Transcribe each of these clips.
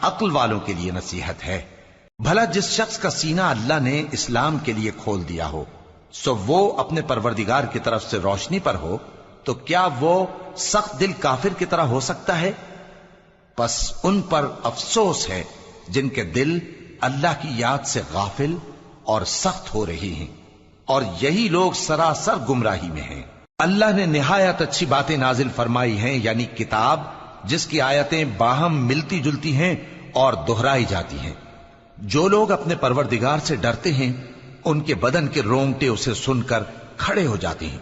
عقل والوں کے لیے نصیحت ہے۔ بھلا جس شخص کا سینہ اللہ نے اسلام کے لیے کھول دیا ہو سو وہ اپنے پروردگار کی طرف سے روشنی پر ہو، تو کیا وہ سخت دل کافر کی طرح ہو سکتا ہے؟ پس ان پر افسوس ہے جن کے دل اللہ کی یاد سے غافل اور سخت ہو رہی ہیں، اور یہی لوگ سراسر گمراہی میں ہیں۔ اللہ نے نہایت اچھی باتیں نازل فرمائی ہیں، یعنی کتاب جس کی آیتیں باہم ملتی جلتی ہیں اور دہرائی جاتی ہیں۔ جو لوگ اپنے پروردگار سے ڈرتے ہیں ان کے بدن کے رونگٹے اسے سن کر کھڑے ہو جاتے ہیں،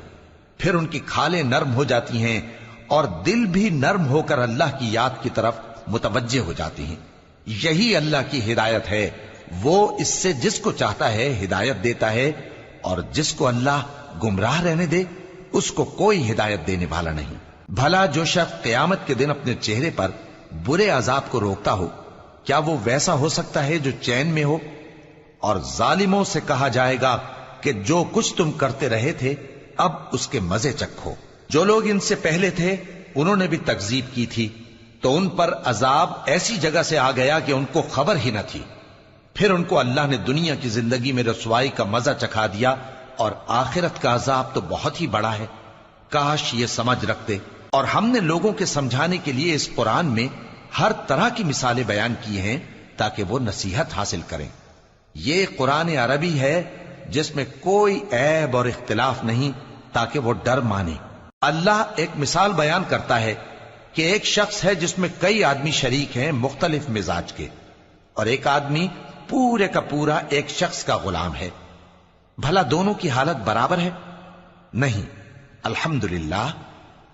پھر ان کی کھالیں نرم ہو جاتی ہیں اور دل بھی نرم ہو کر اللہ کی یاد کی طرف متوجہ ہو جاتی ہیں۔ یہی اللہ کی ہدایت ہے، وہ اس سے جس کو چاہتا ہے ہدایت دیتا ہے، اور جس کو اللہ گمراہ رہنے دے اس کو کوئی ہدایت دینے والا نہیں۔ بھلا جو شخص قیامت کے دن اپنے چہرے پر برے عذاب کو روکتا ہو، کیا وہ ویسا ہو سکتا ہے جو چین میں ہو؟ اور ظالموں سے کہا جائے گا کہ جو کچھ تم کرتے رہے تھے اب اس کے مزے چکھو۔ جو لوگ ان سے پہلے تھے انہوں نے بھی تکذیب کی تھی، تو ان پر عذاب ایسی جگہ سے آ گیا کہ ان کو خبر ہی نہ تھی۔ پھر ان کو اللہ نے دنیا کی زندگی میں رسوائی کا مزہ چکھا دیا، اور آخرت کا عذاب تو بہت ہی بڑا ہے۔ کاش یہ سمجھ رکھتے۔ اور ہم نے لوگوں کے سمجھانے کے لیے اس قرآن میں ہر طرح کی مثالیں بیان کی ہیں تاکہ وہ نصیحت حاصل کریں۔ یہ قرآن عربی ہے جس میں کوئی عیب اور اختلاف نہیں، تاکہ وہ ڈر مانے۔ اللہ ایک مثال بیان کرتا ہے کہ ایک شخص ہے جس میں کئی آدمی شریک ہیں مختلف مزاج کے، اور ایک آدمی پورے کا پورا ایک شخص کا غلام ہے۔ بھلا دونوں کی حالت برابر ہے؟ نہیں، الحمدللہ،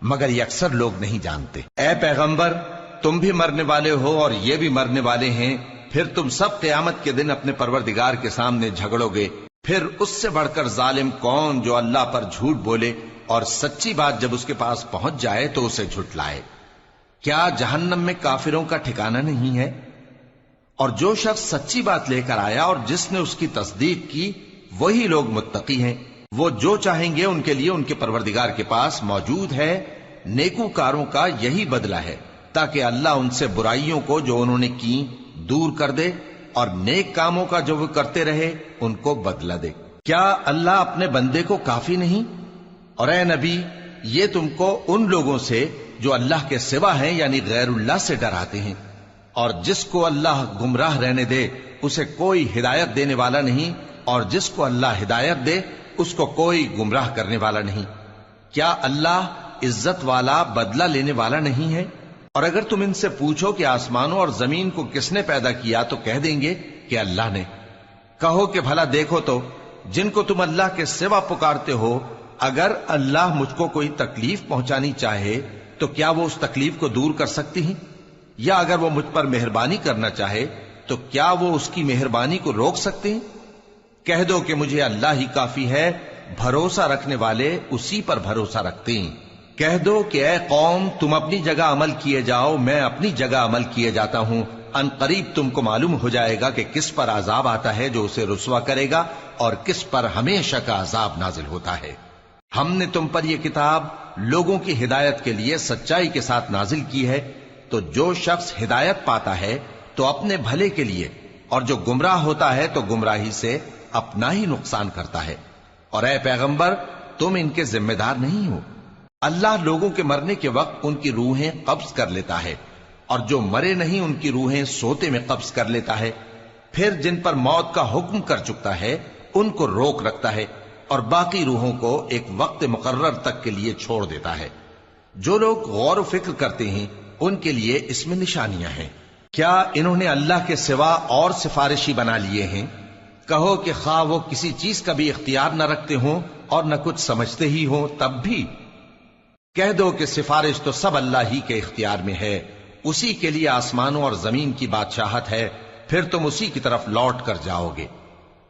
مگر یہ اکثر لوگ نہیں جانتے۔ اے پیغمبر، تم بھی مرنے والے ہو اور یہ بھی مرنے والے ہیں، پھر تم سب قیامت کے دن اپنے پروردگار کے سامنے جھگڑو گے۔ پھر اس سے بڑھ کر ظالم کون جو اللہ پر جھوٹ بولے اور سچی بات جب اس کے پاس پہنچ جائے تو اسے جھٹلائے۔ کیا جہنم میں کافروں کا ٹھکانہ نہیں ہے؟ اور جو شخص سچی بات لے کر آیا اور جس نے اس کی تصدیق کی وہی لوگ متقی ہیں۔ وہ جو چاہیں گے ان کے لیے ان کے پروردگار کے پاس موجود ہے۔ نیکوکاروں کا یہی بدلہ ہے، تاکہ اللہ ان سے برائیوں کو جو انہوں نے کی دور کر دے، اور نیک کاموں کا جو وہ کرتے رہے ان کو بدلہ دے۔ کیا اللہ اپنے بندے کو کافی نہیں؟ اور اے نبی، یہ تم کو ان لوگوں سے جو اللہ کے سوا ہیں یعنی غیر اللہ سے ڈراتے ہیں، اور جس کو اللہ گمراہ رہنے دے اسے کوئی ہدایت دینے والا نہیں، اور جس کو اللہ ہدایت دے اس کو کوئی گمراہ کرنے والا نہیں۔ کیا اللہ عزت والا بدلہ لینے والا نہیں ہے؟ اور اگر تم ان سے پوچھو کہ آسمانوں اور زمین کو کس نے پیدا کیا تو کہہ دیں گے کہ اللہ نے۔ کہو کہ بھلا دیکھو تو جن کو تم اللہ کے سوا پکارتے ہو، اگر اللہ مجھ کو کوئی تکلیف پہنچانی چاہے تو کیا وہ اس تکلیف کو دور کر سکتی ہیں؟ یا اگر وہ مجھ پر مہربانی کرنا چاہے تو کیا وہ اس کی مہربانی کو روک سکتے ہیں؟ کہہ دو کہ مجھے اللہ ہی کافی ہے، بھروسہ رکھنے والے اسی پر بھروسہ رکھتے ہیں۔ کہہ دو کہ اے قوم، تم اپنی جگہ عمل کیے جاؤ، میں اپنی جگہ عمل کیے جاتا ہوں۔ ان قریب تم کو معلوم ہو جائے گا کہ کس پر عذاب آتا ہے جو اسے رسوا کرے گا، اور کس پر ہمیشہ کا عذاب نازل ہوتا ہے۔ ہم نے تم پر یہ کتاب لوگوں کی ہدایت کے لیے سچائی کے ساتھ نازل کی ہے، تو جو شخص ہدایت پاتا ہے تو اپنے بھلے کے لیے، اور جو گمراہ ہوتا ہے تو گمراہی سے اپنا ہی نقصان کرتا ہے۔ اور اے پیغمبر، تم ان کے ذمہ دار نہیں ہو۔ اللہ لوگوں کے مرنے کے وقت ان کی روحیں قبض کر لیتا ہے، اور جو مرے نہیں ان کی روحیں سوتے میں قبض کر لیتا ہے۔ پھر جن پر موت کا حکم کر چکتا ہے ان کو روک رکھتا ہے، اور باقی روحوں کو ایک وقت مقرر تک کے لیے چھوڑ دیتا ہے۔ جو لوگ غور و فکر کرتے ہیں ان کے لیے اس میں نشانیاں ہیں۔ کیا انہوں نے اللہ کے سوا اور سفارشی بنا لیے ہیں؟ کہو کہ خواہ وہ کسی چیز کا بھی اختیار نہ رکھتے ہوں اور نہ کچھ سمجھتے ہی ہوں تب بھی۔ کہہ دو کہ سفارش تو سب اللہ ہی کے اختیار میں ہے، اسی کے لیے آسمانوں اور زمین کی بادشاہت ہے، پھر تم اسی کی طرف لوٹ کر جاؤ گے۔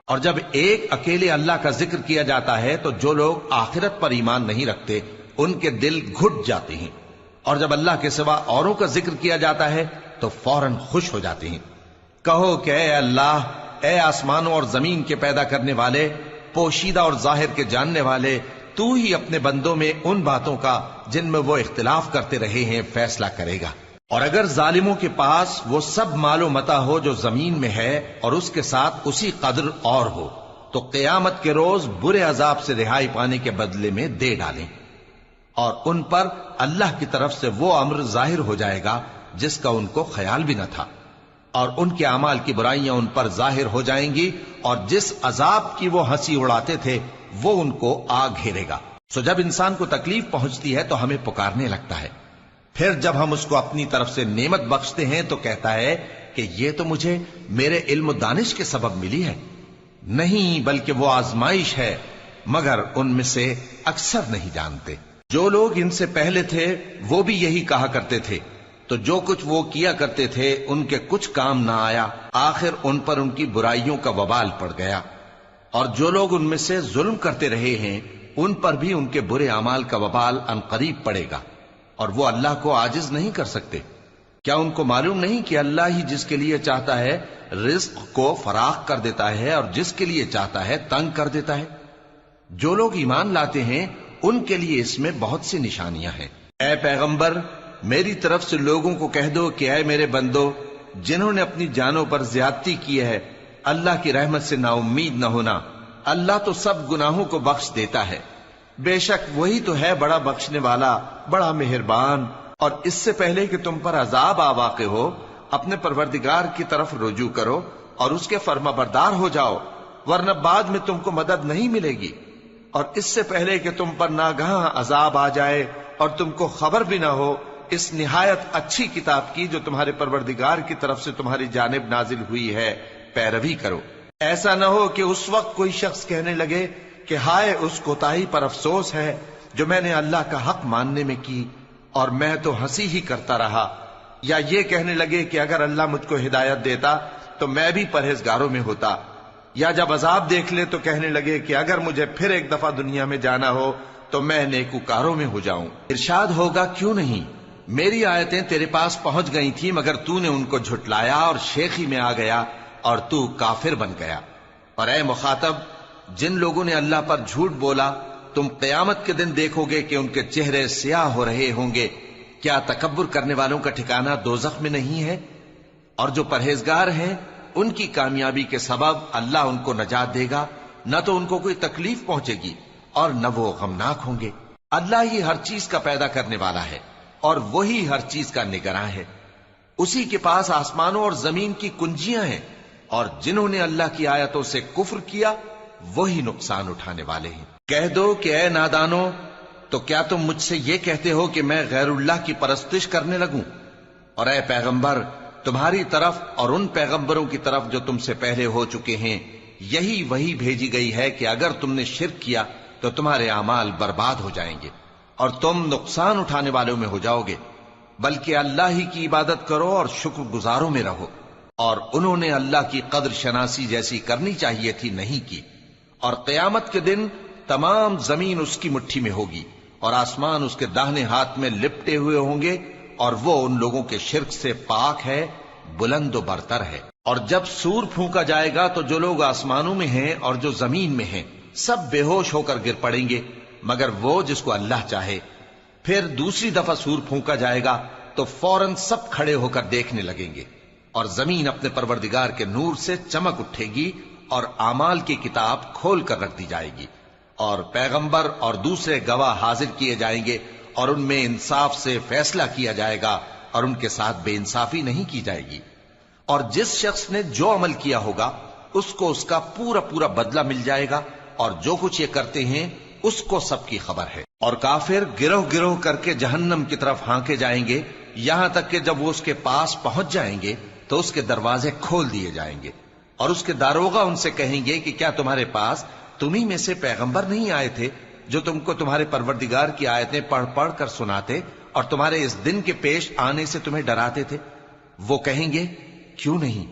اور جب ایک اکیلے اللہ کا ذکر کیا جاتا ہے تو جو لوگ آخرت پر ایمان نہیں رکھتے ان کے دل گھٹ جاتے ہیں، اور جب اللہ کے سوا اوروں کا ذکر کیا جاتا ہے تو فوراً خوش ہو جاتے ہیں۔ کہو کہ اے اللہ، اے آسمانوں اور زمین کے پیدا کرنے والے، پوشیدہ اور ظاہر کے جاننے والے، تو ہی اپنے بندوں میں ان باتوں کا جن میں وہ اختلاف کرتے رہے ہیں فیصلہ کرے گا۔ اور اگر ظالموں کے پاس وہ سب مال و متا ہو جو زمین میں ہے اور اس کے ساتھ اسی قدر اور ہو تو قیامت کے روز برے عذاب سے رہائی پانے کے بدلے میں دے ڈالیں، اور ان پر اللہ کی طرف سے وہ امر ظاہر ہو جائے گا جس کا ان کو خیال بھی نہ تھا، اور ان کے اعمال کی برائیاں ان پر ظاہر ہو جائیں گی، اور جس عذاب کی وہ ہنسی اڑاتے تھے وہ ان کو آ گھیرے گا۔ سو جب انسان کو تکلیف پہنچتی ہے تو ہمیں پکارنے لگتا ہے، پھر جب ہم اس کو اپنی طرف سے نعمت بخشتے ہیں تو کہتا ہے کہ یہ تو مجھے میرے علم و دانش کے سبب ملی ہے۔ نہیں، بلکہ وہ آزمائش ہے، مگر ان میں سے اکثر نہیں جانتے۔ جو لوگ ان سے پہلے تھے وہ بھی یہی کہا کرتے تھے، تو جو کچھ وہ کیا کرتے تھے ان کے کچھ کام نہ آیا، آخر ان پر ان کی برائیوں کا وبال پڑ گیا۔ اور جو لوگ ان میں سے ظلم کرتے رہے ہیں ان پر بھی ان کے برے اعمال کا وبال عنقریب پڑے گا، اور وہ اللہ کو عاجز نہیں کر سکتے۔ کیا ان کو معلوم نہیں کہ اللہ ہی جس کے لیے چاہتا ہے رزق کو فراخ کر دیتا ہے اور جس کے لیے چاہتا ہے تنگ کر دیتا ہے؟ جو لوگ ایمان لاتے ہیں ان کے لیے اس میں بہت سی نشانیاں ہیں۔ اے پیغمبر، میری طرف سے لوگوں کو کہہ دو کہ اے میرے بندو، جنہوں نے اپنی جانوں پر زیادتی کی ہے، اللہ کی رحمت سے نا امید نہ ہونا۔ اللہ تو سب گناہوں کو بخش دیتا ہے، بے شک وہی تو ہے بڑا بخشنے والا، بڑا مہربان۔ اور اس سے پہلے کہ تم پر عذاب آ واقع ہو، اپنے پروردگار کی طرف رجوع کرو اور اس کے فرما بردار ہو جاؤ، ورنہ بعد میں تم کو مدد نہیں ملے گی۔ اور اس سے پہلے کہ تم پر ناگہاں عذاب آ جائے اور تم کو خبر بھی نہ ہو، اس نہایت اچھی کتاب کی جو تمہارے پروردگار کی طرف سے تمہاری جانب نازل ہوئی ہے پیروی کرو۔ ایسا نہ ہو کہ اس وقت کوئی شخص کہنے لگے کہ ہائے اس کوتاہی پر افسوس ہے جو میں نے اللہ کا حق ماننے میں کی، اور میں تو ہنسی ہی کرتا رہا، یا یہ کہنے لگے کہ اگر اللہ مجھ کو ہدایت دیتا تو میں بھی پرہیزگاروں میں ہوتا، یا جب عذاب دیکھ لے تو کہنے لگے کہ اگر مجھے پھر ایک دفعہ دنیا میں جانا ہو تو میں نیکوکاروں میں ہو جاؤں۔ ارشاد ہوگا کیوں نہیں، میری آیتیں تیرے پاس پہنچ گئی تھی مگر تو نے ان کو جھٹلایا اور شیخی میں آ گیا اور تو کافر بن گیا۔ اور اے مخاطب، جن لوگوں نے اللہ پر جھوٹ بولا تم قیامت کے دن دیکھو گے کہ ان کے چہرے سیاہ ہو رہے ہوں گے۔ کیا تکبر کرنے والوں کا ٹھکانہ دوزخ میں نہیں ہے؟ اور جو پرہیزگار ہیں ان کی کامیابی کے سبب اللہ ان کو نجات دے گا، نہ تو ان کو کوئی تکلیف پہنچے گی اور نہ وہ غمناک ہوں گے۔ اللہ ہی ہر چیز کا پیدا کرنے والا ہے اور وہی ہر چیز کا نگراں ہے۔ اسی کے پاس آسمانوں اور زمین کی کنجیاں ہیں، اور جنہوں نے اللہ کی آیتوں سے کفر کیا وہی نقصان اٹھانے والے ہیں۔ کہہ دو کہ اے نادانو، تو کیا تم مجھ سے یہ کہتے ہو کہ میں غیر اللہ کی پرستش کرنے لگوں؟ اور اے پیغمبر، تمہاری طرف اور ان پیغمبروں کی طرف جو تم سے پہلے ہو چکے ہیں یہی وہی بھیجی گئی ہے کہ اگر تم نے شرک کیا تو تمہارے اعمال برباد ہو جائیں گے اور تم نقصان اٹھانے والوں میں ہو جاؤ گے، بلکہ اللہ ہی کی عبادت کرو اور شکر گزاروں میں رہو۔ اور انہوں نے اللہ کی قدر شناسی جیسی کرنی چاہیے تھی نہیں کی۔ اور قیامت کے دن تمام زمین اس کی مٹھی میں ہوگی اور آسمان اس کے داہنے ہاتھ میں لپٹے ہوئے ہوں گے، اور وہ ان لوگوں کے شرک سے پاک ہے، بلند و برتر ہے۔ اور جب سور پھونکا جائے گا تو جو لوگ آسمانوں میں ہیں اور جو زمین میں ہیں سب بے ہوش ہو کر گر پڑیں گے مگر وہ جس کو اللہ چاہے۔ پھر دوسری دفعہ سور پھونکا جائے گا تو فوراً سب کھڑے ہو کر دیکھنے لگیں گے، اور زمین اپنے پروردگار کے نور سے چمک اٹھے گی اور اعمال کی کتاب کھول کر رکھ دی جائے گی، اور پیغمبر اور دوسرے گواہ حاضر کیے جائیں گے، اور ان میں انصاف سے فیصلہ کیا جائے گا اور ان کے ساتھ بے انصافی نہیں کی جائے گی۔ اور جس شخص نے جو عمل کیا ہوگا اس کو اس کا پورا پورا بدلہ مل جائے گا، اور جو کچھ یہ کرتے ہیں اس کو سب کی خبر ہے۔ اور کافر گروہ گروہ کر کے جہنم کی طرف ہانکے جائیں گے، یہاں تک کہ جب وہ اس کے پاس پہنچ جائیں گے تو اس کے دروازے کھول دیے جائیں گے، اور اس کے داروغہ ان سے کہیں گے کہ کیا تمہارے پاس تمہیں میں سے پیغمبر نہیں آئے تھے جو تم کو تمہارے پروردگار کی آیتیں پڑھ پڑھ کر سناتے اور تمہارے اس دن کے پیش آنے سے تمہیں ڈراتے تھے؟ وہ کہیں گے کیوں نہیں،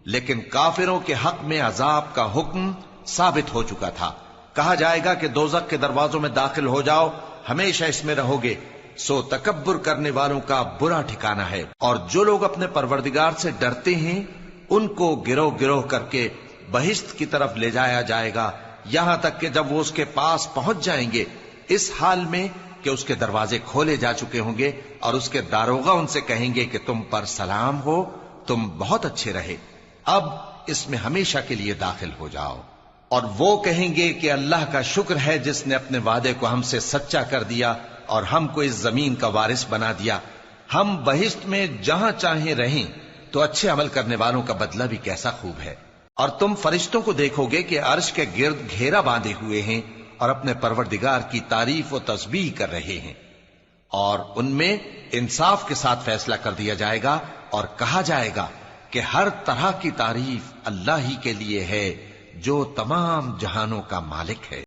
لیکن کافروں کے حق میں عذاب کا حکم ثابت ہو چکا تھا۔ کہا جائے گا کہ دوزخ کے دروازوں میں داخل ہو جاؤ، ہمیشہ اس میں رہو گے، سو تکبر کرنے والوں کا برا ٹھکانہ ہے۔ اور جو لوگ اپنے پروردگار سے ڈرتے ہیں ان کو گروہ گروہ کر کے بہشت کی طرف لے جایا جائے گا، یہاں تک کہ جب وہ اس کے پاس پہنچ جائیں گے اس حال میں کہ اس کے دروازے کھولے جا چکے ہوں گے اور اس کے داروغہ ان سے کہیں گے کہ تم پر سلام ہو، تم بہت اچھے رہے، اب اس میں ہمیشہ کے لیے داخل ہو جاؤ۔ اور وہ کہیں گے کہ اللہ کا شکر ہے جس نے اپنے وعدے کو ہم سے سچا کر دیا اور ہم کو اس زمین کا وارث بنا دیا، ہم بہشت میں جہاں چاہیں رہیں، تو اچھے عمل کرنے والوں کا بدلہ بھی کیسا خوب ہے۔ اور تم فرشتوں کو دیکھو گے کہ عرش کے گرد گھیرا باندھے ہوئے ہیں اور اپنے پروردگار کی تعریف و تسبیح کر رہے ہیں، اور ان میں انصاف کے ساتھ فیصلہ کر دیا جائے گا اور کہا جائے گا کہ ہر طرح کی تعریف اللہ ہی کے لیے ہے جو تمام جہانوں کا مالک ہے۔